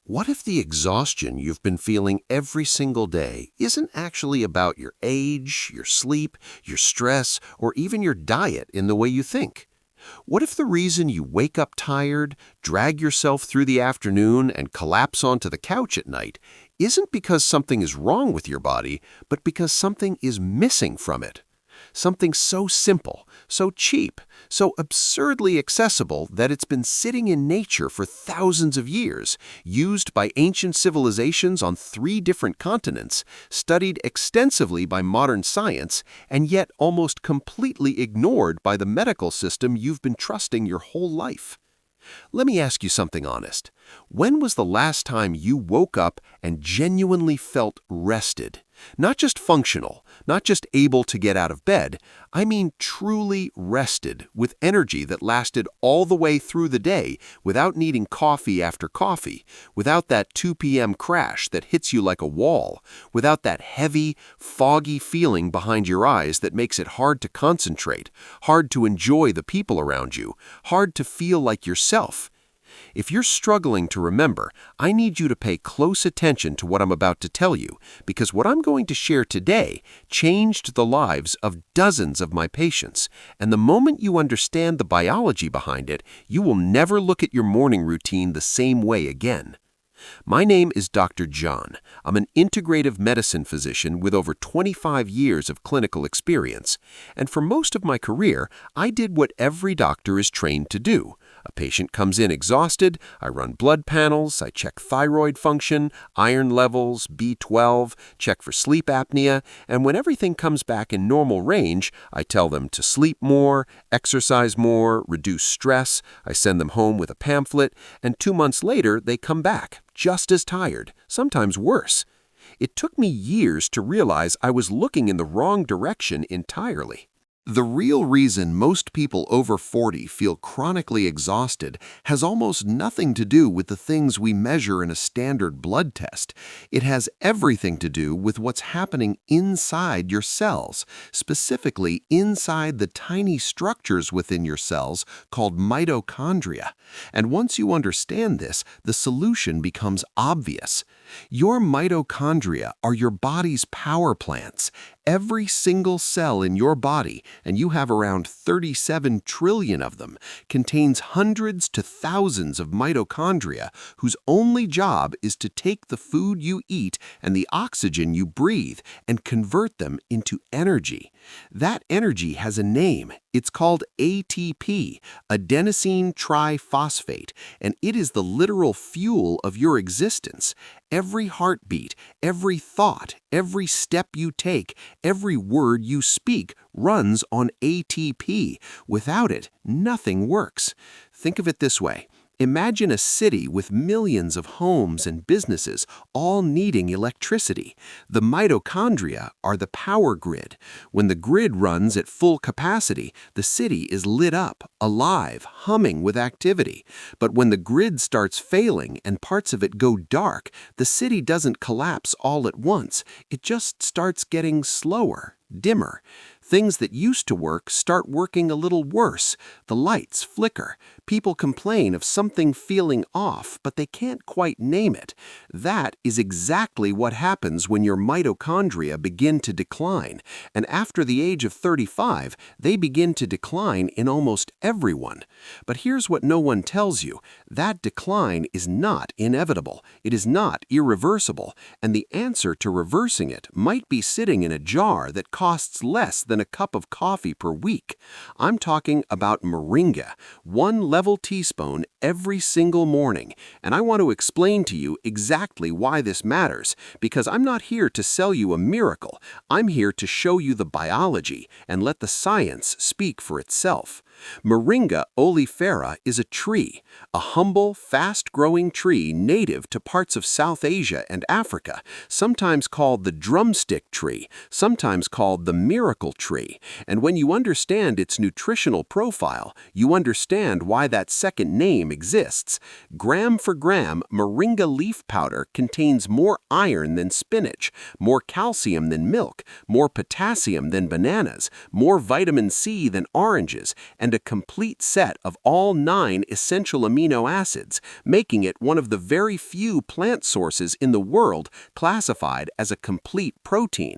What if the exhaustion you've been feeling every single day isn't actually about your age, your sleep, your stress, or even your diet in the way you think? What if the reason you wake up tired, drag yourself through the afternoon, and collapse onto the couch at night isn't because something is wrong with your body, but because something is missing from it? Something so simple, so cheap, so absurdly accessible that it's been sitting in nature for thousands of years, used by ancient civilizations on 3 different continents, studied extensively by modern science, and yet almost completely ignored by the medical system you've been trusting your whole life. Let me ask you something honest. When was the last time you woke up and genuinely felt rested? Not just functional, not just able to get out of bed. I mean truly rested, with energy that lasted all the way through the day without needing coffee after coffee, without that 2 p.m. crash that hits you like a wall, without that heavy, foggy feeling behind your eyes that makes it hard to concentrate, hard to enjoy the people around you, hard to feel like yourself. If you're struggling to remember, I need you to pay close attention to what I'm about to tell you, because what I'm going to share today changed the lives of dozens of my patients, and the moment you understand the biology behind it, you will never look at your morning routine the same way again. My name is Dr. John. I'm an integrative medicine physician with over 25 years of clinical experience, and for most of my career, I did what every doctor is trained to do. A patient comes in exhausted, I run blood panels, I check thyroid function, iron levels, B12, check for sleep apnea, and when everything comes back in normal range, I tell them to sleep more, exercise more, reduce stress, I send them home with a pamphlet, and 2 months later they come back, just as tired, sometimes worse. It took me years to realize I was looking in the wrong direction entirely. The real reason most people over 40 feel chronically exhausted has almost nothing to do with the things we measure in a standard blood test. It has everything to do with what's happening inside your cells, specifically inside the tiny structures within your cells called mitochondria. And once you understand this, the solution becomes obvious. Your mitochondria are your body's power plants. Every single cell in your body, and you have around 37 trillion of them, contains hundreds to thousands of mitochondria whose only job is to take the food you eat and the oxygen you breathe and convert them into energy. That energy has a name. It's called ATP, adenosine triphosphate, and it is the literal fuel of your existence. Every heartbeat, every thought, every step you take, every word you speak runs on ATP. Without it, nothing works. Think of it this way. Imagine a city with millions of homes and businesses all needing electricity. The mitochondria are the power grid. When the grid runs at full capacity, the city is lit up, alive, humming with activity. But when the grid starts failing and parts of it go dark, the city doesn't collapse all at once. It just starts getting slower, dimmer. Things that used to work start working a little worse. The lights flicker. People complain of something feeling off, but they can't quite name it. That is exactly what happens when your mitochondria begin to decline. And after the age of 35, they begin to decline in almost everyone. But here's what no one tells you. That decline is not inevitable. It is not irreversible. And the answer to reversing it might be sitting in a jar that costs less than a cup of coffee per week. I'm talking about moringa, 1 level teaspoon every single morning. And I want to explain to you exactly why this matters, because I'm not here to sell you a miracle. I'm here to show you the biology and let the science speak for itself. Moringa oleifera is a tree, a humble, fast-growing tree native to parts of South Asia and Africa, sometimes called the drumstick tree, sometimes called the miracle tree. And when you understand its nutritional profile, you understand why that second name exists. Gram for gram, moringa leaf powder contains more iron than spinach, more calcium than milk, more potassium than bananas, more vitamin C than oranges, and a complete set of all 9 essential amino acids, making it one of the very few plant sources in the world classified as a complete protein.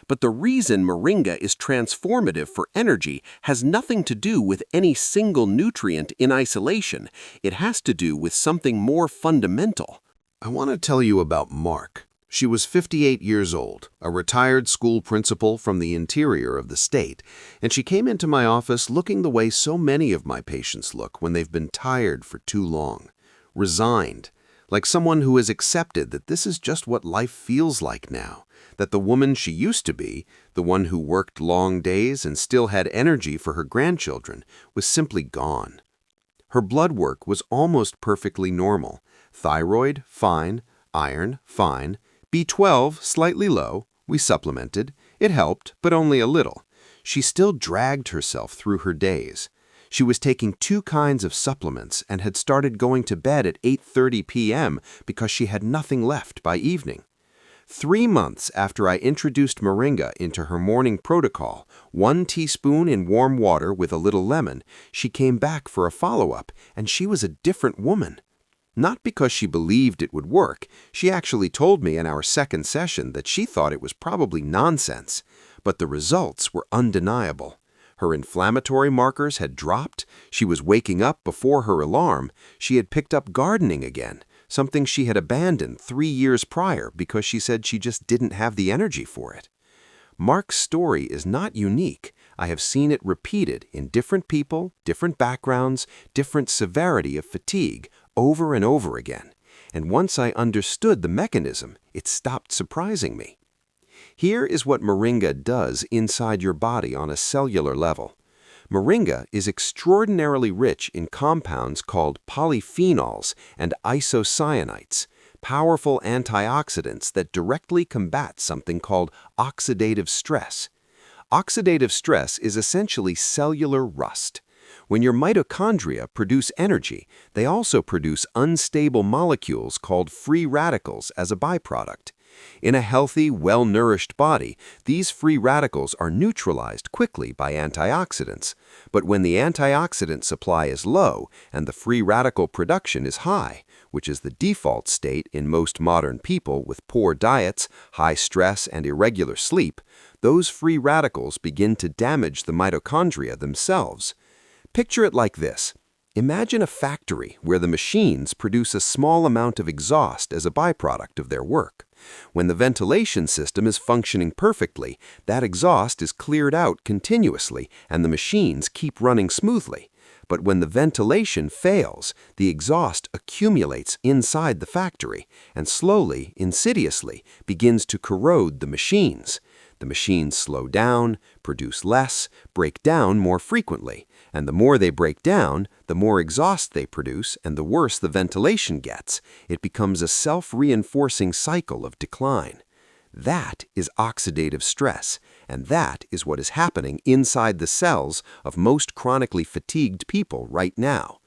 But the reason moringa is transformative for energy has nothing to do with any single nutrient in isolation. It has to do with something more fundamental. I want to tell you about Mark. She was 58 years old, a retired school principal from the interior of the state, and she came into my office looking the way so many of my patients look when they've been tired for too long. Resigned, like someone who has accepted that this is just what life feels like now, that the woman she used to be, the one who worked long days and still had energy for her grandchildren, was simply gone. Her blood work was almost perfectly normal. Thyroid, fine. Iron, fine. B12, slightly low. We supplemented. It helped, but only a little. She still dragged herself through her days. She was taking 2 kinds of supplements and had started going to bed at 8:30 p.m. because she had nothing left by evening. 3 months after I introduced moringa into her morning protocol, 1 teaspoon in warm water with a little lemon, she came back for a follow-up, and she was a different woman. Not because she believed it would work. She actually told me in our second session that she thought it was probably nonsense. But the results were undeniable. Her inflammatory markers had dropped. She was waking up before her alarm. She had picked up gardening again, something she had abandoned 3 years prior because she said she just didn't have the energy for it. Mark's story is not unique. I have seen it repeated in different people, different backgrounds, different severity of fatigue, over and over again. And once I understood the mechanism, it stopped surprising me. Here is what moringa does inside your body on a cellular level. Moringa is extraordinarily rich in compounds called polyphenols and isocyanates, powerful antioxidants that directly combat something called oxidative stress. Oxidative stress is essentially cellular rust. When your mitochondria produce energy, they also produce unstable molecules called free radicals as a byproduct. In a healthy, well-nourished body, these free radicals are neutralized quickly by antioxidants. But when the antioxidant supply is low and the free radical production is high, which is the default state in most modern people with poor diets, high stress, and irregular sleep, those free radicals begin to damage the mitochondria themselves. Picture it like this. Imagine a factory where the machines produce a small amount of exhaust as a byproduct of their work. When the ventilation system is functioning perfectly, that exhaust is cleared out continuously and the machines keep running smoothly. But when the ventilation fails, the exhaust accumulates inside the factory and slowly, insidiously, begins to corrode the machines. The machines slow down, produce less, break down more frequently, and the more they break down, the more exhaust they produce and the worse the ventilation gets. It becomes a self-reinforcing cycle of decline. That is oxidative stress, and that is what is happening inside the cells of most chronically fatigued people right now.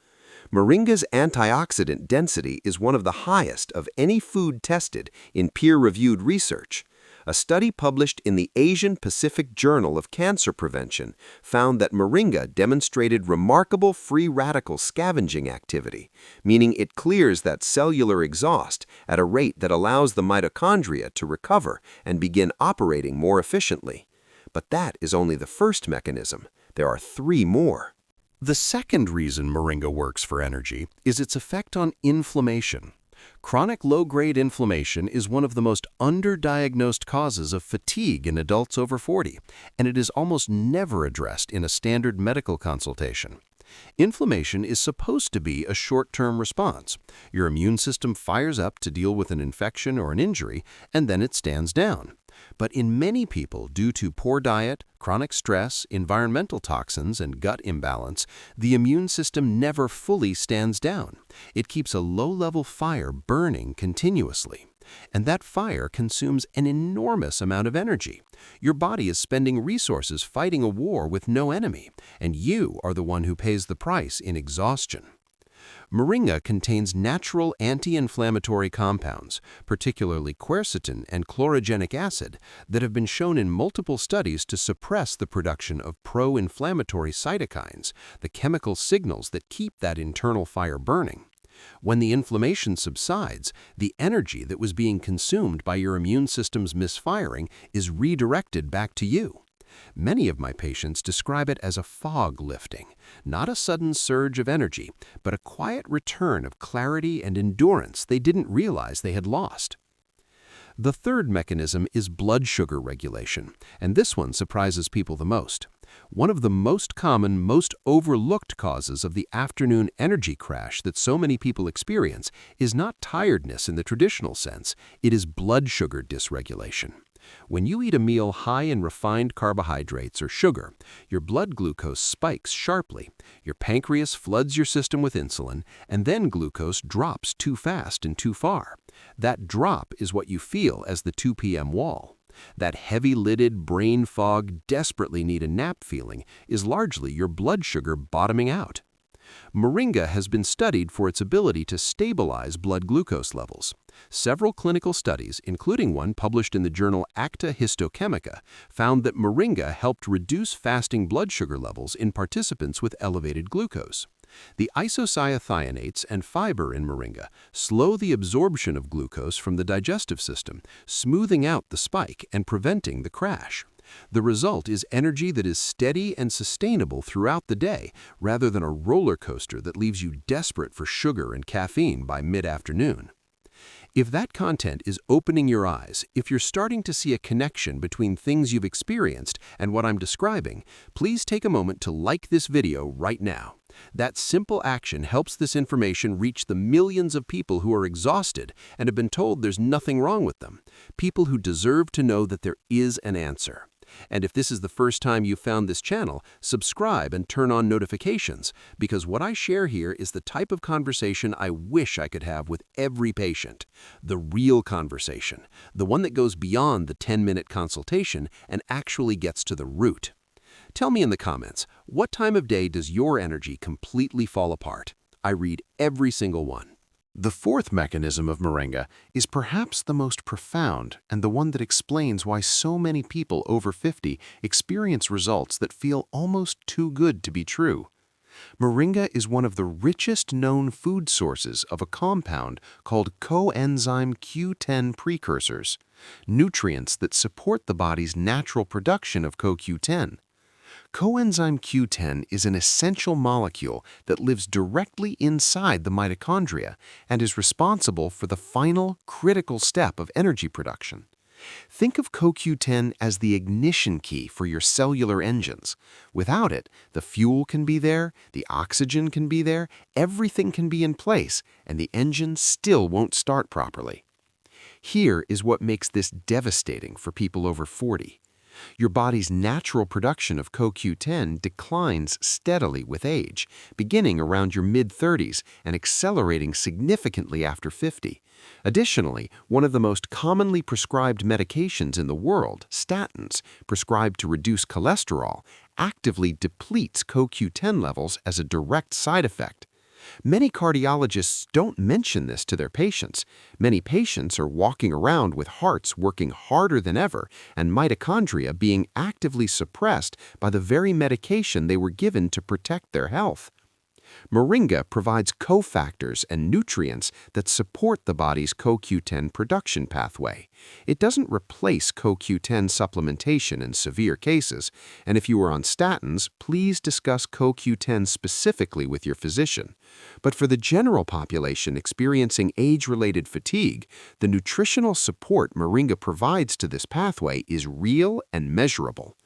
Moringa's antioxidant density is one of the highest of any food tested in peer-reviewed research. A study published in the Asian Pacific Journal of Cancer Prevention found that moringa demonstrated remarkable free radical scavenging activity, meaning it clears that cellular exhaust at a rate that allows the mitochondria to recover and begin operating more efficiently. But that is only the first mechanism. There are 3 more. The second reason moringa works for energy is its effect on inflammation. Chronic low-grade inflammation is one of the most underdiagnosed causes of fatigue in adults over 40, and it is almost never addressed in a standard medical consultation. Inflammation is supposed to be a short-term response. Your immune system fires up to deal with an infection or an injury, and then it stands down. But in many people, due to poor diet, chronic stress, environmental toxins, and gut imbalance, the immune system never fully stands down. It keeps a low-level fire burning continuously. And that fire consumes an enormous amount of energy. Your body is spending resources fighting a war with no enemy, and you are the one who pays the price in exhaustion. Moringa contains natural anti-inflammatory compounds, particularly quercetin and chlorogenic acid, that have been shown in multiple studies to suppress the production of pro-inflammatory cytokines, the chemical signals that keep that internal fire burning. When the inflammation subsides, the energy that was being consumed by your immune system's misfiring is redirected back to you. Many of my patients describe it as a fog lifting, not a sudden surge of energy, but a quiet return of clarity and endurance they didn't realize they had lost. The third mechanism is blood sugar regulation, and this one surprises people the most. One of the most common, most overlooked causes of the afternoon energy crash that so many people experience is not tiredness in the traditional sense, it is blood sugar dysregulation. When you eat a meal high in refined carbohydrates or sugar, your blood glucose spikes sharply, your pancreas floods your system with insulin, and then glucose drops too fast and too far. That drop is what you feel as the 2 p.m. wall. That heavy-lidded brain fog, desperately need a nap feeling is largely your blood sugar bottoming out. Moringa has been studied for its ability to stabilize blood glucose levels. Several clinical studies, including one published in the journal Acta Histochemica, found that moringa helped reduce fasting blood sugar levels in participants with elevated glucose. The isocyanates and fiber in moringa slow the absorption of glucose from the digestive system, smoothing out the spike and preventing the crash. The result is energy that is steady and sustainable throughout the day, rather than a roller coaster that leaves you desperate for sugar and caffeine by mid-afternoon. If that content is opening your eyes, if you're starting to see a connection between things you've experienced and what I'm describing, please take a moment to like this video right now. That simple action helps this information reach the millions of people who are exhausted and have been told there's nothing wrong with them, people who deserve to know that there is an answer. And if this is the first time you found this channel, subscribe and turn on notifications, because what I share here is the type of conversation I wish I could have with every patient. The real conversation, the one that goes beyond the 10-minute consultation and actually gets to the root. Tell me in the comments, what time of day does your energy completely fall apart? I read every single one. The fourth mechanism of moringa is perhaps the most profound and the one that explains why so many people over 50 experience results that feel almost too good to be true. Moringa is one of the richest known food sources of a compound called coenzyme Q10 precursors, nutrients that support the body's natural production of CoQ10. Coenzyme Q10 is an essential molecule that lives directly inside the mitochondria and is responsible for the final, critical step of energy production. Think of CoQ10 as the ignition key for your cellular engines. Without it, the fuel can be there, the oxygen can be there, everything can be in place, and the engine still won't start properly. Here is what makes this devastating for people over 40. Your body's natural production of CoQ10 declines steadily with age, beginning around your mid-30s and accelerating significantly after 50. Additionally, one of the most commonly prescribed medications in the world, statins, prescribed to reduce cholesterol, actively depletes CoQ10 levels as a direct side effect. Many cardiologists don't mention this to their patients. Many patients are walking around with hearts working harder than ever and mitochondria being actively suppressed by the very medication they were given to protect their health. Moringa provides cofactors and nutrients that support the body's CoQ10 production pathway. It doesn't replace CoQ10 supplementation in severe cases, and if you are on statins, please discuss CoQ10 specifically with your physician. But for the general population experiencing age-related fatigue, the nutritional support moringa provides to this pathway is real and measurable.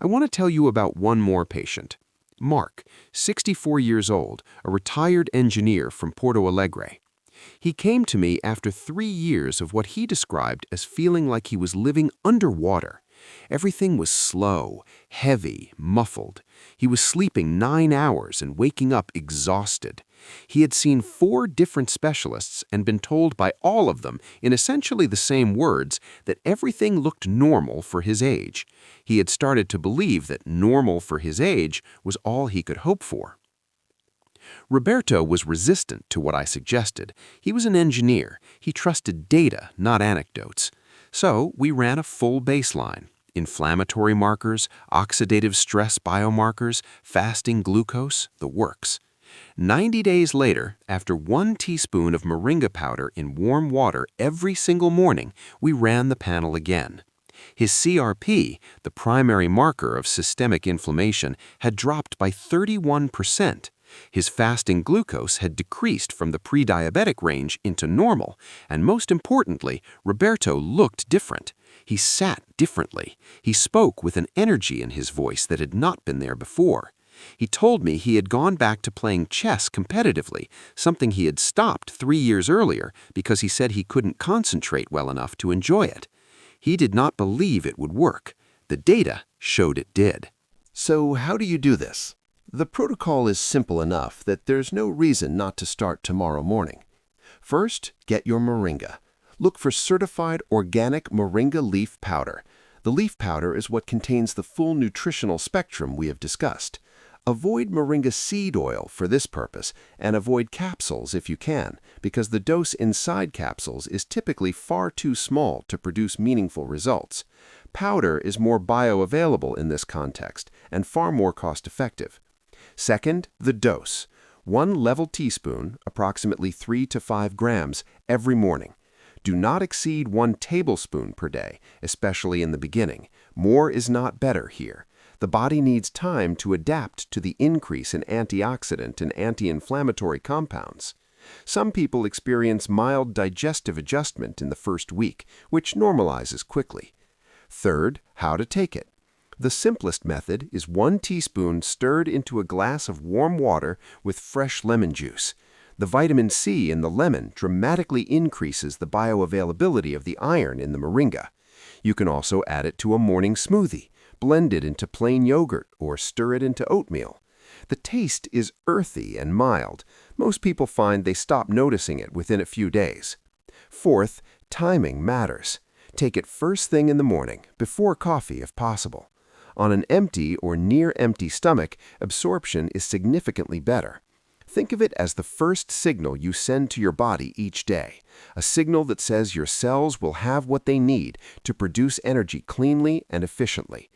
I want to tell you about one more patient. Mark, 64 years old, a retired engineer from Porto Alegre. He came to me after 3 years of what he described as feeling like he was living underwater. Everything was slow, heavy, muffled. He was sleeping 9 hours and waking up exhausted. He had seen 4 different specialists and been told by all of them, in essentially the same words, that everything looked normal for his age. He had started to believe that normal for his age was all he could hope for. Roberto was resistant to what I suggested. He was an engineer. He trusted data, not anecdotes. So we ran a full baseline. Inflammatory markers, oxidative stress biomarkers, fasting glucose, the works. 90 days later, after 1 teaspoon of moringa powder in warm water every single morning, we ran the panel again. His CRP, the primary marker of systemic inflammation, had dropped by 31%. His fasting glucose had decreased from the pre-diabetic range into normal, and most importantly, Roberto looked different. He sat differently. He spoke with an energy in his voice that had not been there before. He told me he had gone back to playing chess competitively, something he had stopped 3 years earlier because he said he couldn't concentrate well enough to enjoy it. He did not believe it would work. The data showed it did. So how do you do this? The protocol is simple enough that there's no reason not to start tomorrow morning. First, get your moringa. Look for certified organic moringa leaf powder. The leaf powder is what contains the full nutritional spectrum we have discussed. Avoid moringa seed oil for this purpose, and avoid capsules if you can, because the dose inside capsules is typically far too small to produce meaningful results. Powder is more bioavailable in this context and far more cost-effective. Second, the dose. 1 level teaspoon, approximately 3 to 5 grams, every morning. Do not exceed 1 tablespoon per day, especially in the beginning. More is not better here. The body needs time to adapt to the increase in antioxidant and anti-inflammatory compounds. Some people experience mild digestive adjustment in the first week, which normalizes quickly. Third, how to take it. The simplest method is 1 teaspoon stirred into a glass of warm water with fresh lemon juice. The vitamin C in the lemon dramatically increases the bioavailability of the iron in the moringa. You can also add it to a morning smoothie, blend it into plain yogurt, or stir it into oatmeal. The taste is earthy and mild. Most people find they stop noticing it within a few days. Fourth, timing matters. Take it first thing in the morning, before coffee if possible. On an empty or near-empty stomach, absorption is significantly better. Think of it as the first signal you send to your body each day, a signal that says your cells will have what they need to produce energy cleanly and efficiently.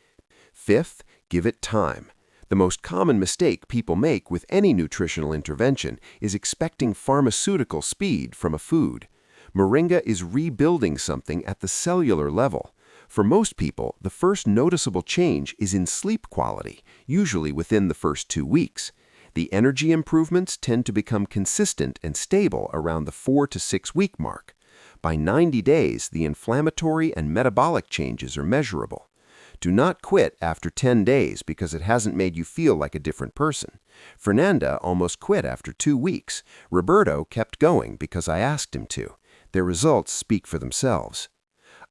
Fifth, give it time. The most common mistake people make with any nutritional intervention is expecting pharmaceutical speed from a food. Moringa is rebuilding something at the cellular level. For most people, the first noticeable change is in sleep quality, usually within the first 2 weeks. The energy improvements tend to become consistent and stable around the 4 to 6 week mark. By 90 days, the inflammatory and metabolic changes are measurable. Do not quit after 10 days because it hasn't made you feel like a different person. Fernanda almost quit after 2 weeks. Roberto kept going because I asked him to. Their results speak for themselves.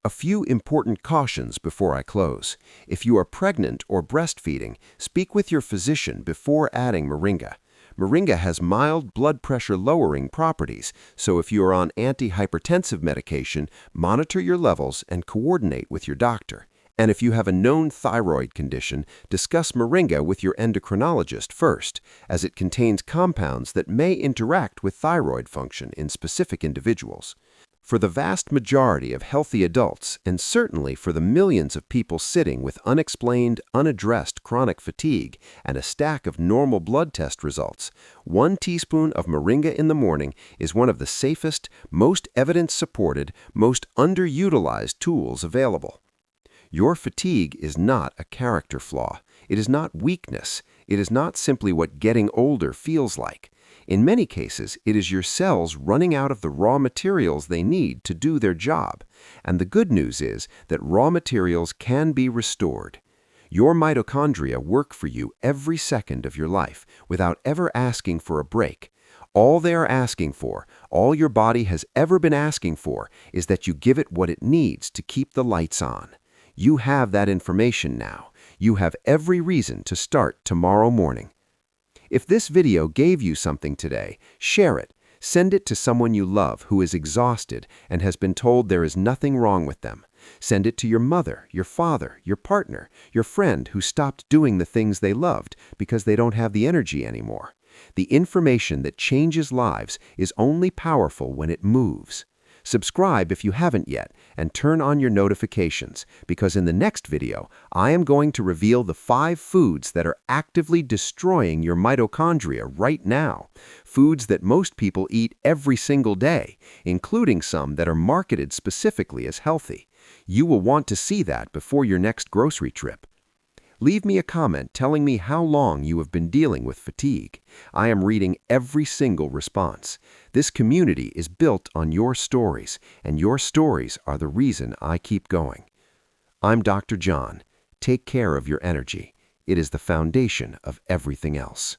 A few important cautions before I close. If you are pregnant or breastfeeding, speak with your physician before adding moringa. Moringa has mild blood pressure lowering properties, so if you are on antihypertensive medication, monitor your levels and coordinate with your doctor. And if you have a known thyroid condition, discuss moringa with your endocrinologist first, as it contains compounds that may interact with thyroid function in specific individuals. For the vast majority of healthy adults, and certainly for the millions of people sitting with unexplained, unaddressed chronic fatigue and a stack of normal blood test results, 1 teaspoon of moringa in the morning is one of the safest, most evidence-supported, most underutilized tools available. Your fatigue is not a character flaw. It is not weakness. It is not simply what getting older feels like. In many cases, it is your cells running out of the raw materials they need to do their job. And the good news is that raw materials can be restored. Your mitochondria work for you every second of your life without ever asking for a break. All they are asking for, all your body has ever been asking for, is that you give it what it needs to keep the lights on. You have that information now. You have every reason to start tomorrow morning. If this video gave you something today, share it. Send it to someone you love who is exhausted and has been told there is nothing wrong with them. Send it to your mother, your father, your partner, your friend who stopped doing the things they loved because they don't have the energy anymore. The information that changes lives is only powerful when it moves. Subscribe if you haven't yet, and turn on your notifications, because in the next video, I am going to reveal the 5 foods that are actively destroying your mitochondria right now. Foods that most people eat every single day, including some that are marketed specifically as healthy. You will want to see that before your next grocery trip. Leave me a comment telling me how long you have been dealing with fatigue. I am reading every single response. This community is built on your stories, and your stories are the reason I keep going. I'm Dr. John. Take care of your energy. It is the foundation of everything else.